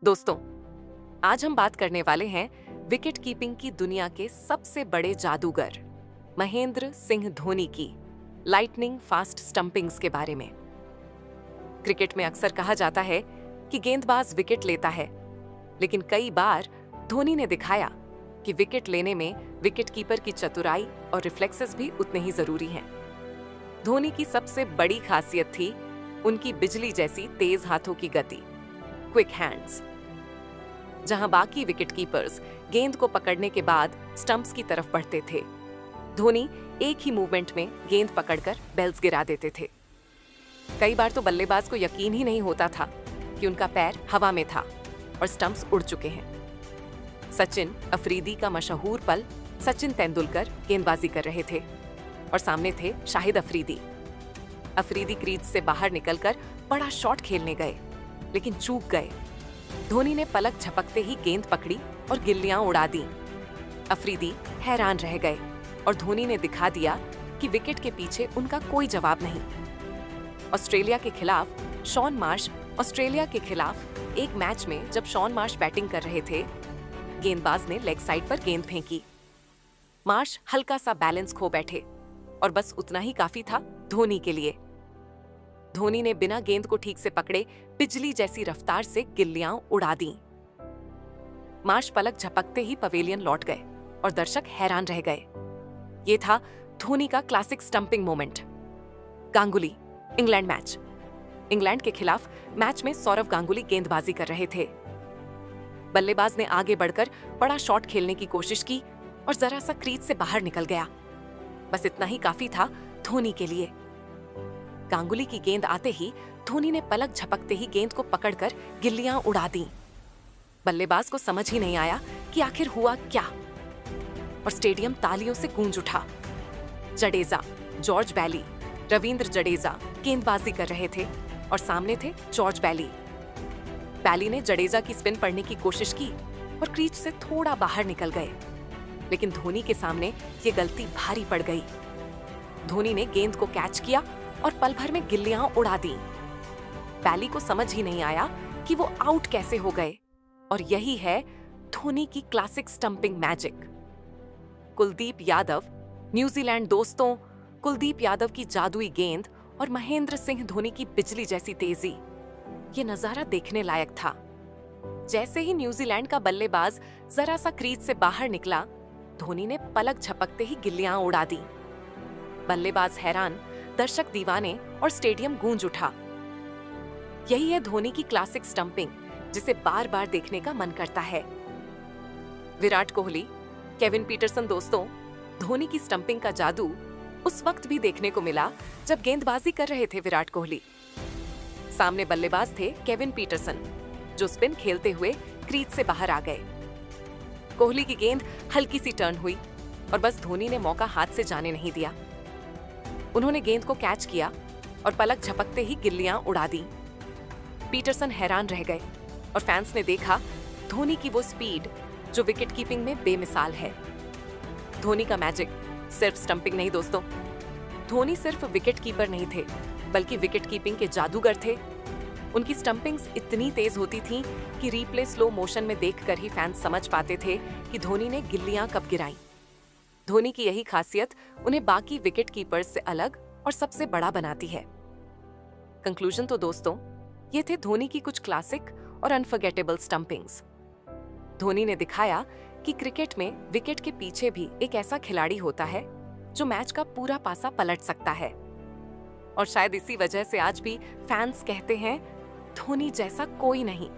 दोस्तों, आज हम बात करने वाले हैं विकेट कीपिंग की दुनिया के सबसे बड़े जादूगर महेंद्र सिंह धोनी की लाइटनिंग फास्ट स्टंपिंग्स के बारे में। क्रिकेट में अक्सर कहा जाता है कि गेंदबाज विकेट लेता है, लेकिन कई बार धोनी ने दिखाया कि विकेट लेने में विकेट कीपर की चतुराई और रिफ्लेक्सेस भी उतने ही जरूरी हैं। धोनी की सबसे बड़ी खासियत थी उनकी बिजली जैसी तेज हाथों की गति, क्विक हैंड्स। जहां बाकी विकेट कीपर्स गेंद को पकड़ने के बाद स्टंप्स की तरफ बढ़ते थे, धोनी एक ही मूवमेंट में गेंद पकड़कर बेल्स गिरा देते थे। कई बार तो बल्लेबाज को यकीन ही नहीं होता था कि उनका पैर हवा में था और स्टंप्स उड़ चुके हैं। सचिन अफरीदी का मशहूर पल, सचिन तेंदुलकर गेंदबाजी कर रहे थे और सामने थे शाहिद अफरीदी। अफरीदी क्रीज से बाहर निकलकर बड़ा शॉट खेलने गए, लेकिन चूक गए। धोनी ने पलक झपकते ही गेंद पकड़ी और गिल्लियां उड़ा दी। अफरीदी हैरान रह गए और धोनी ने दिखा दिया कि विकेट के पीछे उनका कोई जवाब नहीं। ऑस्ट्रेलिया के खिलाफ एक मैच में जब शॉन मार्श बैटिंग कर रहे थे, गेंदबाज ने लेग साइड पर गेंद फेंकी। मार्श हल्का सा बैलेंस खो बैठे और बस उतना ही काफी था धोनी के लिए। धोनी ने बिना गेंद को ठीक से पकड़े बिजली जैसी रफ्तार से गिल्लियां उड़ा दी। मार्श पलक झपकते ही पवेलियन लौट गए और दर्शक हैरान रह गए। ये था धोनी का classic stumping moment. Ganguly England match. England के खिलाफ मैच में सौरव गांगुली गेंदबाजी कर रहे थे। बल्लेबाज ने आगे बढ़कर बड़ा शॉट खेलने की कोशिश की और जरा सा क्रीज से बाहर निकल गया। बस इतना ही काफी था धोनी के लिए। गांगुली की गेंद आते ही धोनी ने पलक झपकते ही गेंद को पकड़कर गिल्लियां उड़ा दी। बल्लेबाज को समझ ही नहीं आया कि आखिर हुआ क्या, और स्टेडियम तालियों से गूंज उठा। जडेजा, जॉर्ज बैली, रविंद्र जडेजा गेंदबाजी कर रहे थे और सामने थे जॉर्ज बैली। बैली ने जडेजा की स्पिन पढ़ने की कोशिश की और क्रीज से थोड़ा बाहर निकल गए, लेकिन धोनी के सामने ये गलती भारी पड़ गई। धोनी ने गेंद को कैच किया और पल भर में गिल्लियां उड़ा दी। बैली को समझ ही नहीं आया कि वो आउट कैसे हो गए, और यही है धोनी की classic stumping magic. Kuldeep Yadav, New Zealand दोस्तों, कुलदीप यादव की जादुई गेंद और महेंद्र सिंह धोनी की बिजली जैसी तेजी, ये नजारा देखने लायक था। जैसे ही न्यूजीलैंड का बल्लेबाज जरा सा क्रीज से बाहर निकला, धोनी ने पलक झपकते ही गिल्लियां उड़ा दी। बल्लेबाज हैरान, दर्शक दीवाने और स्टेडियम गूंज उठा। यही है धोनी की क्लासिक स्टंपिंग, जिसे बार बार देखने का मन करता है। विराट कोहली, केविन पीटरसन दोस्तों, धोनी की स्टंपिंग का जादू उस वक्त भी देखने को मिला जब गेंदबाजी कर रहे थे विराट कोहली। सामने बल्लेबाज थे केविन पीटरसन, जो स्पिन खेलते हुए क्रीज से बाहर आ गए। कोहली की गेंद हल्की सी टर्न हुई और बस धोनी ने मौका हाथ से जाने नहीं दिया। उन्होंने गेंद को कैच किया और पलक झपकते ही गिल्लियां उड़ा दी। पीटरसन हैरान रह गए और फैंस ने देखा धोनी की वो स्पीड जो विकेट कीपिंग में बेमिसाल है। धोनी का मैजिक सिर्फ स्टंपिंग नहीं दोस्तों, धोनी सिर्फ विकेट कीपर नहीं थे, बल्कि विकेट कीपिंग के जादूगर थे। उनकी स्टंपिंग्स इतनी तेज होती थीं कि रीप्ले स्लो मोशन में देखकर ही फैंस समझ पाते थे कि धोनी ने गिल्लियां कब गिराई। धोनी की यही खासियत उन्हें बाकी विकेट कीपर्स से अलग और सबसे बड़ा बनाती है। कंक्लूजन तो दोस्तों, ये थे धोनी की कुछ क्लासिक और अनफॉरगेटेबल स्टंपिंग्स। धोनी ने दिखाया कि क्रिकेट में विकेट के पीछे भी एक ऐसा खिलाड़ी होता है जो मैच का पूरा पासा पलट सकता है। और शायद इसी वजह से आज भी फैंस कहते हैं, धोनी जैसा कोई नहीं।